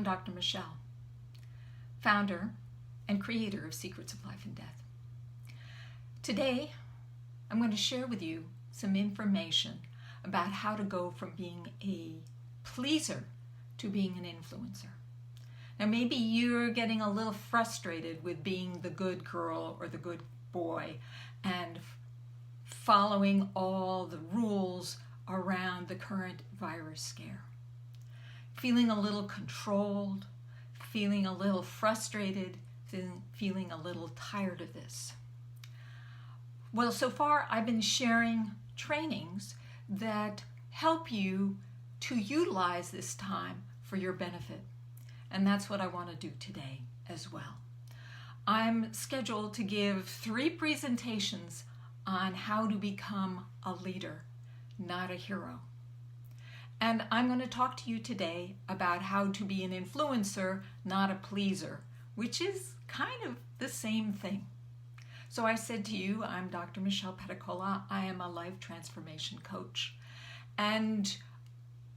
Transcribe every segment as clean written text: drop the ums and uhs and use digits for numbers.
I'm Dr. Michelle, founder and creator of Secrets of Life and Death. Today, I'm going to share with you some information about how to go from being a pleaser to being an influencer. Now, maybe you're getting a little frustrated with being the good girl or the good boy and following all the rules around the current virus scare. Feeling a little controlled, feeling a little frustrated, feeling a little tired of this. Well, so far I've been sharing trainings that help you to utilize this time for your benefit. And that's what I want to do today as well. I'm scheduled to give 3 presentations on how to become a leader, not a hero. And I'm going to talk to you today about how to be an influencer, not a pleaser, which is kind of the same thing. So I said to you, I'm Dr. Michelle Pedicola. I am a life transformation coach. And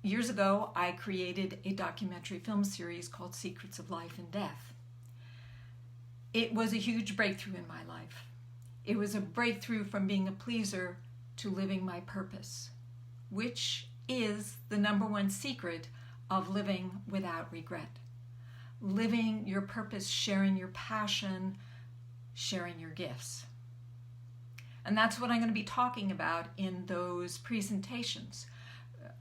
years ago, I created a documentary film series called Secrets of Life and Death. It was a huge breakthrough in my life. It was a breakthrough from being a pleaser to living my purpose, which is the #1 secret of living without regret. Living your purpose, sharing your passion, sharing your gifts. And that's what I'm going to be talking about in those presentations.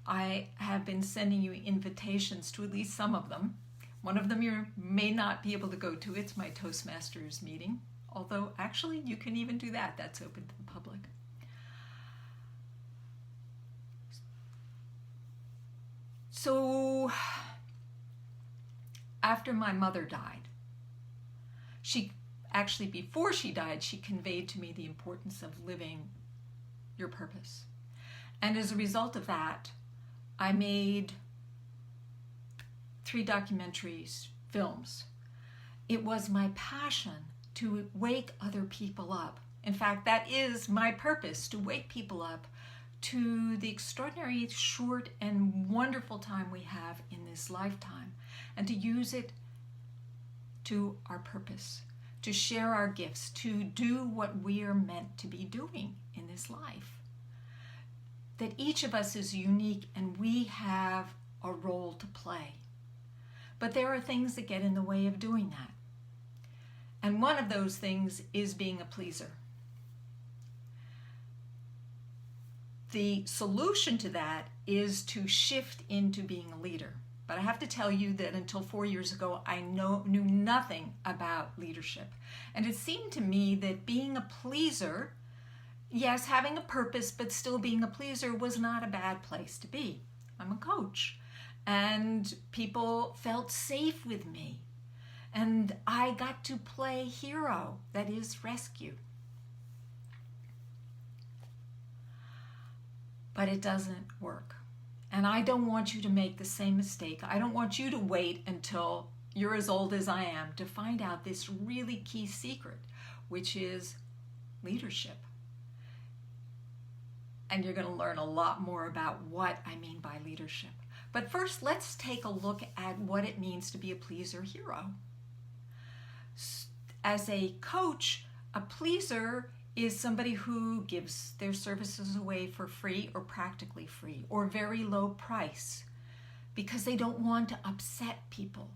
I have been sending you invitations to at least some of them. One of them you may not be able to go to. It's my Toastmasters meeting. Although actually you can even do that. That's open to the public. So after my mother died, before she died, she conveyed to me the importance of living your purpose. And as a result of that, I made 3 documentaries, films. It was my passion to wake other people up. In fact, that is my purpose, to wake people up to the extraordinary, short, and wonderful time we have in this lifetime, and to use it to our purpose, to share our gifts, to do what we are meant to be doing in this life. That each of us is unique and we have a role to play. But there are things that get in the way of doing that. And one of those things is being a pleaser. The solution to that is to shift into being a leader. But I have to tell you that until 4 years ago, I knew nothing about leadership. And it seemed to me that being a pleaser, yes, having a purpose, but still being a pleaser was not a bad place to be. I'm a coach, and people felt safe with me. And I got to play hero, that is rescue. But it doesn't work. And I don't want you to make the same mistake. I don't want you to wait until you're as old as I am to find out this really key secret, which is leadership. And you're going to learn a lot more about what I mean by leadership. But first, let's take a look at what it means to be a pleaser hero. As a coach, a pleaser is somebody who gives their services away for free or practically free or very low price because they don't want to upset people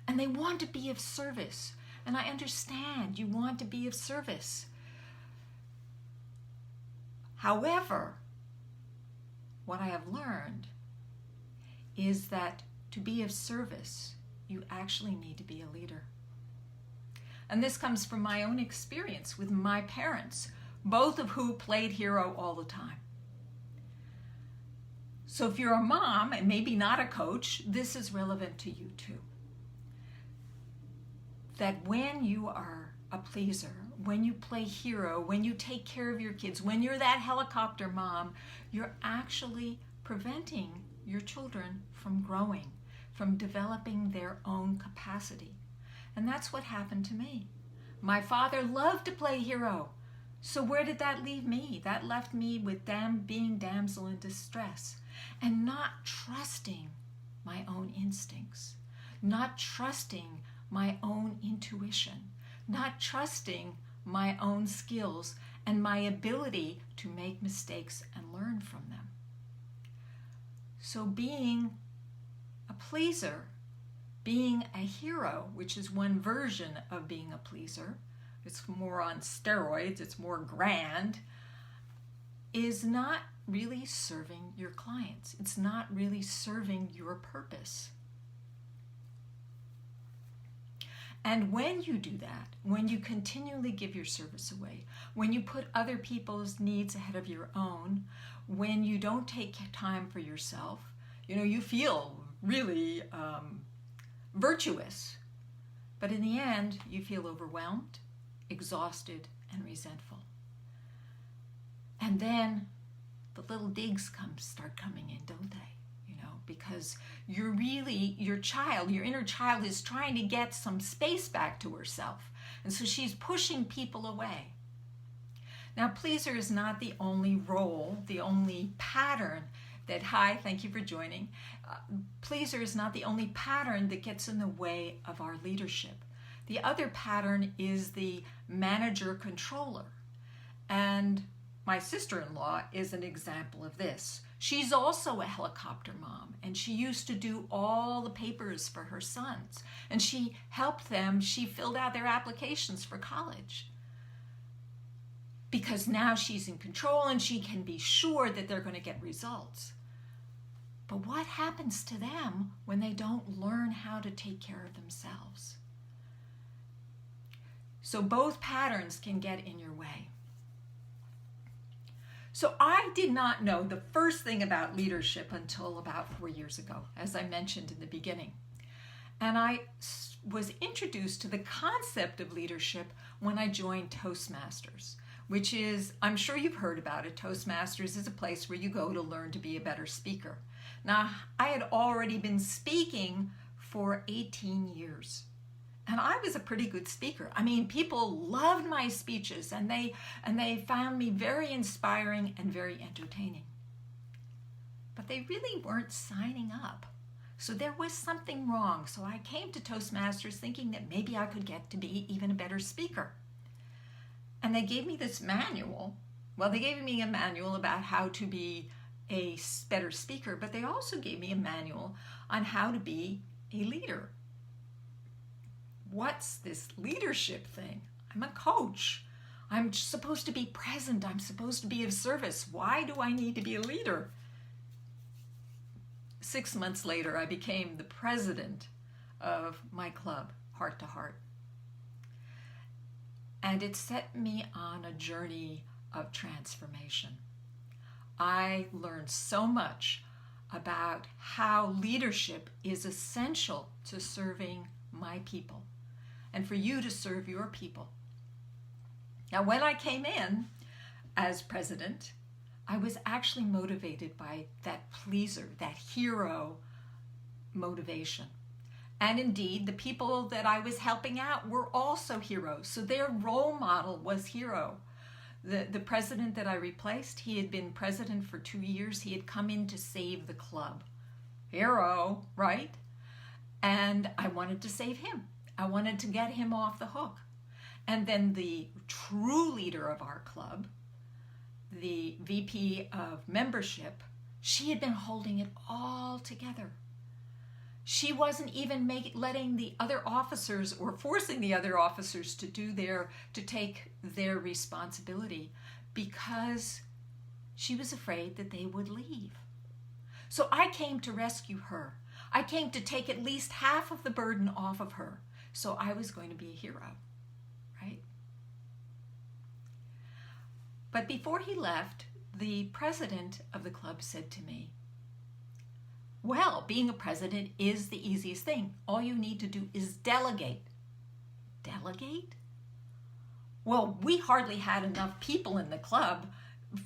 and they want to be of service. And I understand you want to be of service. However, what I have learned is that to be of service, you actually need to be a leader. And this comes from my own experience with my parents, both of who played hero all the time. So if you're a mom and maybe not a coach, this is relevant to you too. That when you are a pleaser, when you play hero, when you take care of your kids, when you're that helicopter mom, you're actually preventing your children from growing, from developing their own capacity. And that's what happened to me. My father loved to play hero. So where did that leave me? That left me with being damsel in distress and not trusting my own instincts, not trusting my own intuition, not trusting my own skills and my ability to make mistakes and learn from them. So being a pleaser, being a hero, which is one version of being a pleaser, it's more on steroids, it's more grand, is not really serving your clients. It's not really serving your purpose. And when you do that, when you continually give your service away, when you put other people's needs ahead of your own, when you don't take time for yourself, you feel really virtuous. But in the end, you feel overwhelmed, exhausted, and resentful. And then the little digs start coming in, don't they? Because your inner child is trying to get some space back to herself. And so she's pushing people away. Now, pleaser is not the only role, the only pattern that, hi, thank you for joining. Pleaser is not the only pattern that gets in the way of our leadership. The other pattern is the manager-controller. And my sister-in-law is an example of this. She's also a helicopter mom, and she used to do all the papers for her sons. And she helped them, she filled out their applications for college. Because now she's in control and she can be sure that they're going to get results. But what happens to them when they don't learn how to take care of themselves? So both patterns can get in your way. So I did not know the first thing about leadership until about 4 years ago, as I mentioned in the beginning. And I was introduced to the concept of leadership when I joined Toastmasters, which is, I'm sure you've heard about it. Toastmasters is a place where you go to learn to be a better speaker. Now, I had already been speaking for 18 years. And I was a pretty good speaker. I mean, people loved my speeches, and they found me very inspiring and very entertaining. But they really weren't signing up. So there was something wrong. So I came to Toastmasters thinking that maybe I could get to be even a better speaker. And they gave me this manual. Well, they gave me a manual about how to be a better speaker, but they also gave me a manual on how to be a leader. What's this leadership thing? I'm a coach. I'm supposed to be present. I'm supposed to be of service. Why do I need to be a leader? 6 months later, I became the president of my club, Heart to Heart. And it set me on a journey of transformation. I learned so much about how leadership is essential to serving my people and for you to serve your people. Now, when I came in as president, I was actually motivated by that pleaser, that hero motivation. And indeed, the people that I was helping out were also heroes. So their role model was hero. The president that I replaced, he had been president for 2 years. He had come in to save the club. Hero, right? And I wanted to save him. I wanted to get him off the hook. And then the true leader of our club, the VP of membership, she had been holding it all together. She wasn't even letting the other officers or forcing the other officers to take their responsibility because she was afraid that they would leave. So I came to rescue her. I came to take at least half of the burden off of her. So I was going to be a hero, right? But before he left, the president of the club said to me, well, being a president is the easiest thing. All you need to do is delegate. Delegate? Well, we hardly had enough people in the club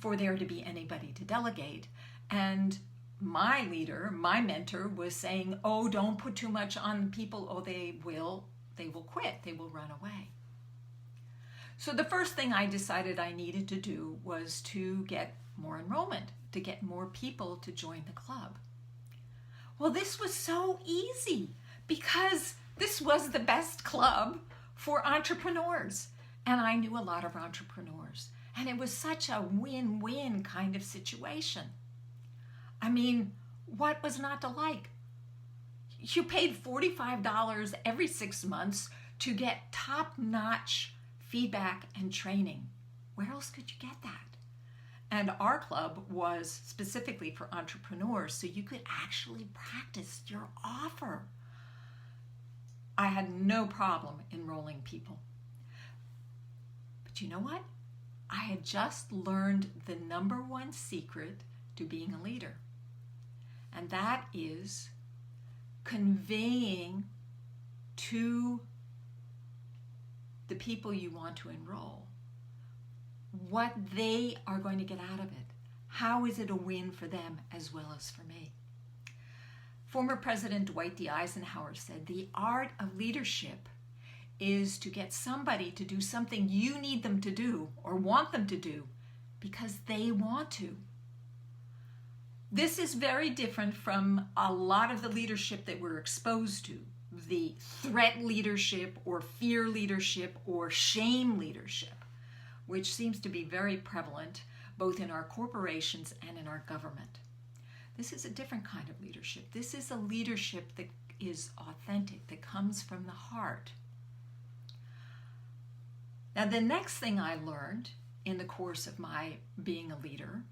for there to be anybody to delegate. And my leader, my mentor, was saying, oh, don't put too much on people. Oh, they will quit. They will run away. So the first thing I decided I needed to do was to get more enrollment, to get more people to join the club. Well, this was so easy because this was the best club for entrepreneurs. And I knew a lot of entrepreneurs. And it was such a win-win kind of situation. I mean, what was not to like? You paid $45 every 6 months to get top-notch feedback and training. Where else could you get that? And our club was specifically for entrepreneurs, so you could actually practice your offer. I had no problem enrolling people. But you know what? I had just learned the #1 secret to being a leader. And that is conveying to the people you want to enroll what they are going to get out of it. How is it a win for them as well as for me? Former President Dwight D. Eisenhower said, "The art of leadership is to get somebody to do something you need them to do or want them to do because they want to." This is very different from a lot of the leadership that we're exposed to, the threat leadership or fear leadership or shame leadership, which seems to be very prevalent both in our corporations and in our government. This is a different kind of leadership. This is a leadership that is authentic, that comes from the heart. Now, the next thing I learned in the course of my being a leader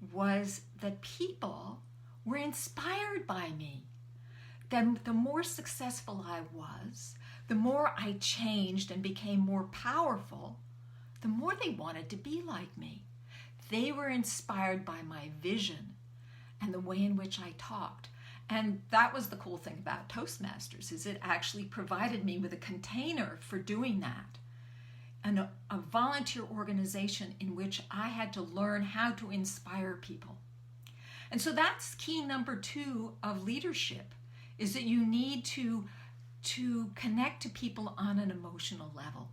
was that people were inspired by me. Then the more successful I was, the more I changed and became more powerful, the more they wanted to be like me. They were inspired by my vision and the way in which I talked. And that was the cool thing about Toastmasters, is it actually provided me with a container for doing that. And a volunteer organization in which I had to learn how to inspire people. And so that's key #2 of leadership, is that you need to connect to people on an emotional level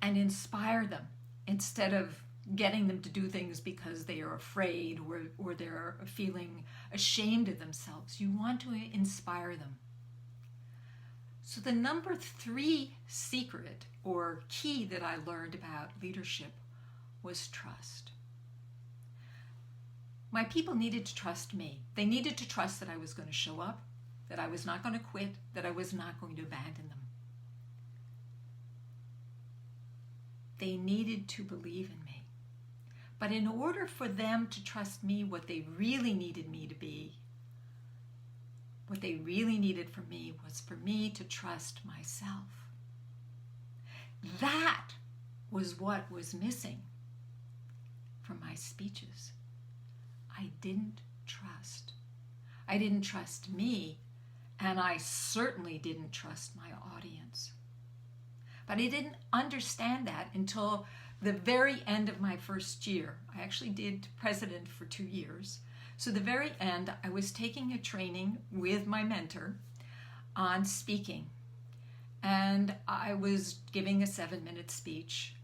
and inspire them instead of getting them to do things because they are afraid or they're feeling ashamed of themselves. You want to inspire them. So the #3 secret or key that I learned about leadership was trust. My people needed to trust me. They needed to trust that I was going to show up, that I was not going to quit, that I was not going to abandon them. They needed to believe in me. But in order for them to trust me, what they really needed me to be, what they really needed from me was for me to trust myself. That was what was missing from my speeches. I didn't trust. I didn't trust me, and I certainly didn't trust my audience. But I didn't understand that until the very end of my first year. I actually did president for 2 years. So the very end, I was taking a training with my mentor on speaking. And I was giving a 7-minute speech.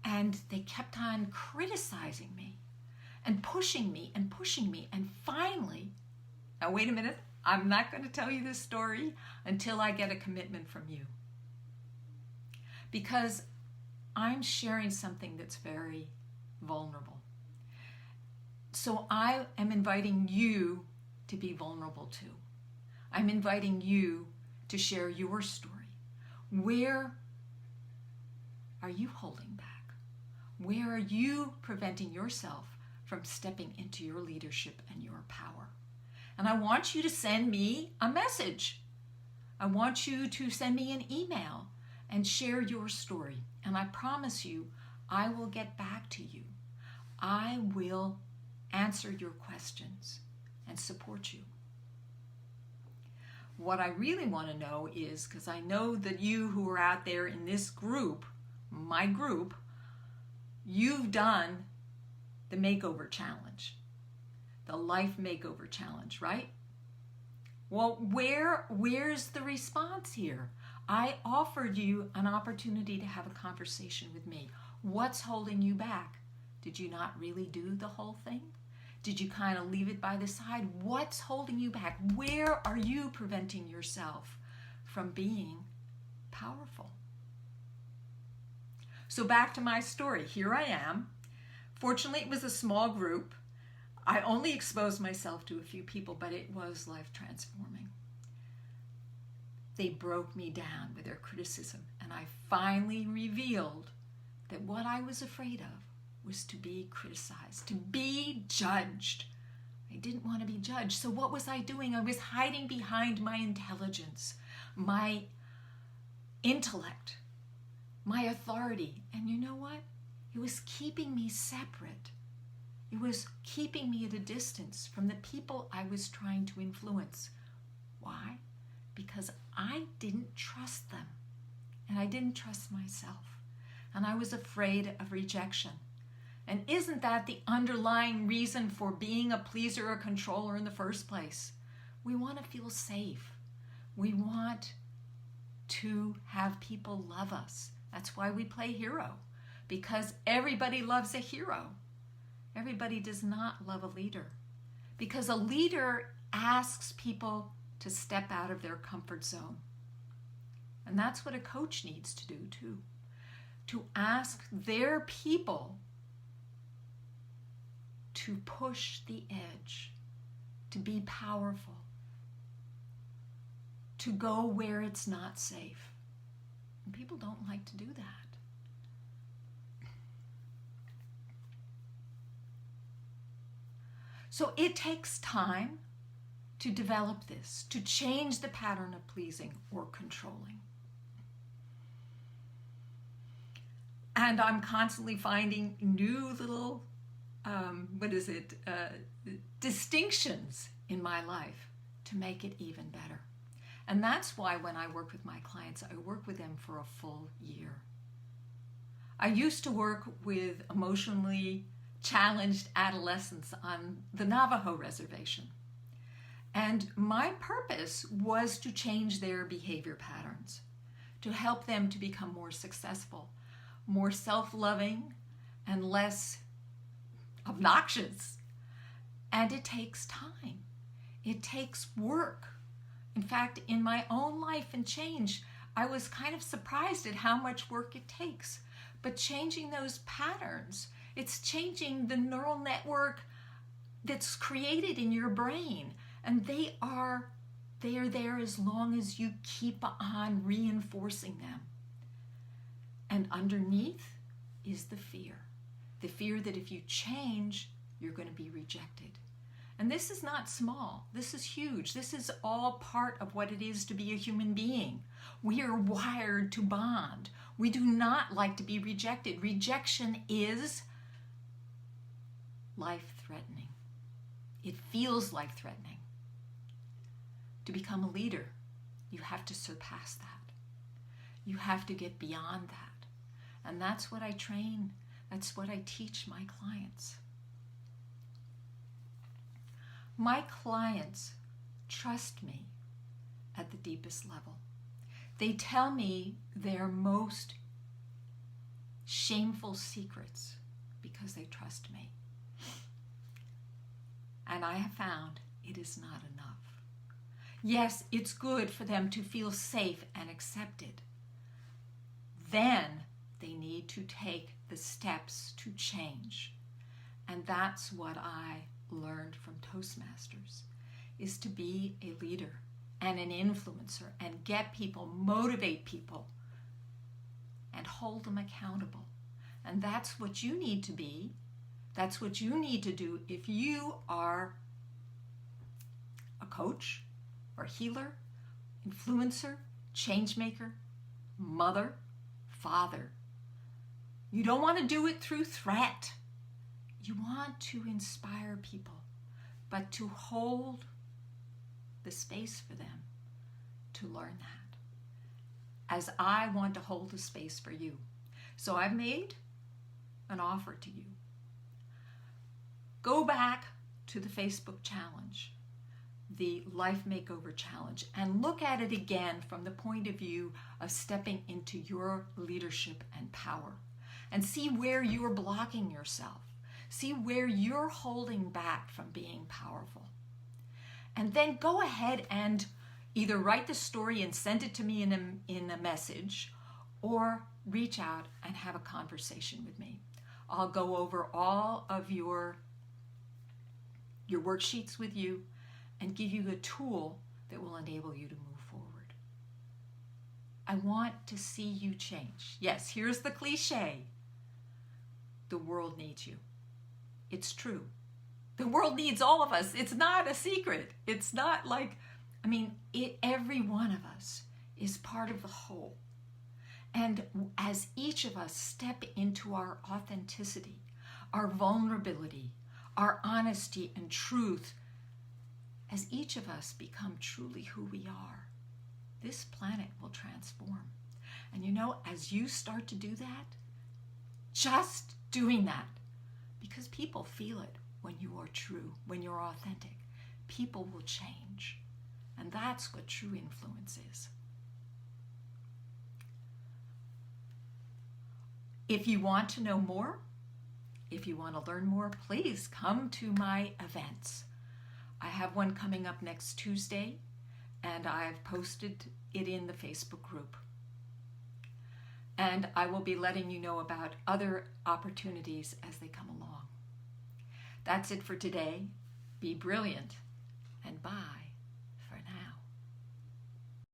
And they kept on criticizing me and pushing me and pushing me. And finally, now wait a minute, I'm not going to tell you this story until I get a commitment from you. Because I'm sharing something that's very vulnerable. So I am inviting you to be vulnerable too. I'm inviting you to share your story. Where are you holding back? Where are you preventing yourself from stepping into your leadership and your power? And I want you to send me a message. I want you to send me an email and share your story. And I promise you, I will get back to you. I will answer your questions and support you. What I really want to know is, because I know that you who are out there in this group, my group, you've done the makeover challenge, the life makeover challenge, right? Well, where's the response here? I offered you an opportunity to have a conversation with me. What's holding you back? Did you not really do the whole thing? Did you kind of leave it by the side? What's holding you back? Where are you preventing yourself from being powerful? So back to my story. Here I am. Fortunately, it was a small group. I only exposed myself to a few people, but it was life transforming. They broke me down with their criticism, and I finally revealed that what I was afraid of was to be criticized, to be judged. I didn't want to be judged. So what was I doing? I was hiding behind my intelligence, my intellect, my authority. And you know what? It was keeping me separate. It was keeping me at a distance from the people I was trying to influence. Why? Because I didn't trust them, and I didn't trust myself, and I was afraid of rejection. And isn't that the underlying reason for being a pleaser or controller in the first place? We want to feel safe. We want to have people love us. That's why we play hero, because everybody loves a hero. Everybody does not love a leader, because a leader asks people to step out of their comfort zone. And that's what a coach needs to do too, to ask their people to push the edge, to be powerful, to go where it's not safe. And people don't like to do that. So it takes time to develop this, to change the pattern of pleasing or controlling. And I'm constantly finding new little, distinctions in my life to make it even better. And that's why when I work with my clients, I work with them for a full year. I used to work with emotionally challenged adolescents on the Navajo reservation. And my purpose was to change their behavior patterns, to help them to become more successful, more self-loving, and less obnoxious. And it takes time. It takes work. In fact, in my own life and change, I was kind of surprised at how much work it takes. But changing those patterns, it's changing the neural network that's created in your brain. And they are there as long as you keep on reinforcing them. And underneath is the fear that if you change, you're going to be rejected. And this is not small. This is huge. This is all part of what it is to be a human being. We are wired to bond. We do not like to be rejected. Rejection is life-threatening. It feels life-threatening. To become a leader, you have to surpass that. You have to get beyond that. And that's what I train. That's what I teach my clients. My clients trust me at the deepest level. They tell me their most shameful secrets because they trust me. And I have found it is not enough. Yes, it's good for them to feel safe and accepted. Then they need to take the steps to change. And that's what I learned from Toastmasters, is to be a leader and an influencer and get people, motivate people, and hold them accountable. And that's what you need to be. That's what you need to do if you are a coach or healer, influencer, change maker, mother, father. You don't want to do it through threat. You want to inspire people, but to hold the space for them to learn that, as I want to hold the space for you. So I've made an offer to you. Go back to the Facebook challenge, the Life Makeover Challenge, and look at it again from the point of view of stepping into your leadership and power, and see where you're blocking yourself. See where you're holding back from being powerful. And then go ahead and either write the story and send it to me in a message, or reach out and have a conversation with me. I'll go over all of your worksheets with you and give you a tool that will enable you to move forward. I want to see you change. Yes, here's the cliche. The world needs you. It's true. The world needs all of us. It's not a secret. It's not like, every one of us is part of the whole. And as each of us step into our authenticity, our vulnerability, our honesty and truth, as each of us become truly who we are, this planet will transform. And as you start to do that, just doing that, because people feel it when you are true, when you're authentic, people will change. And that's what true influence is. If you want to know more, if you want to learn more, please come to my events. I have one coming up next Tuesday, and I've posted it in the Facebook group. And I will be letting you know about other opportunities as they come along. That's it for today. Be brilliant, and bye for now.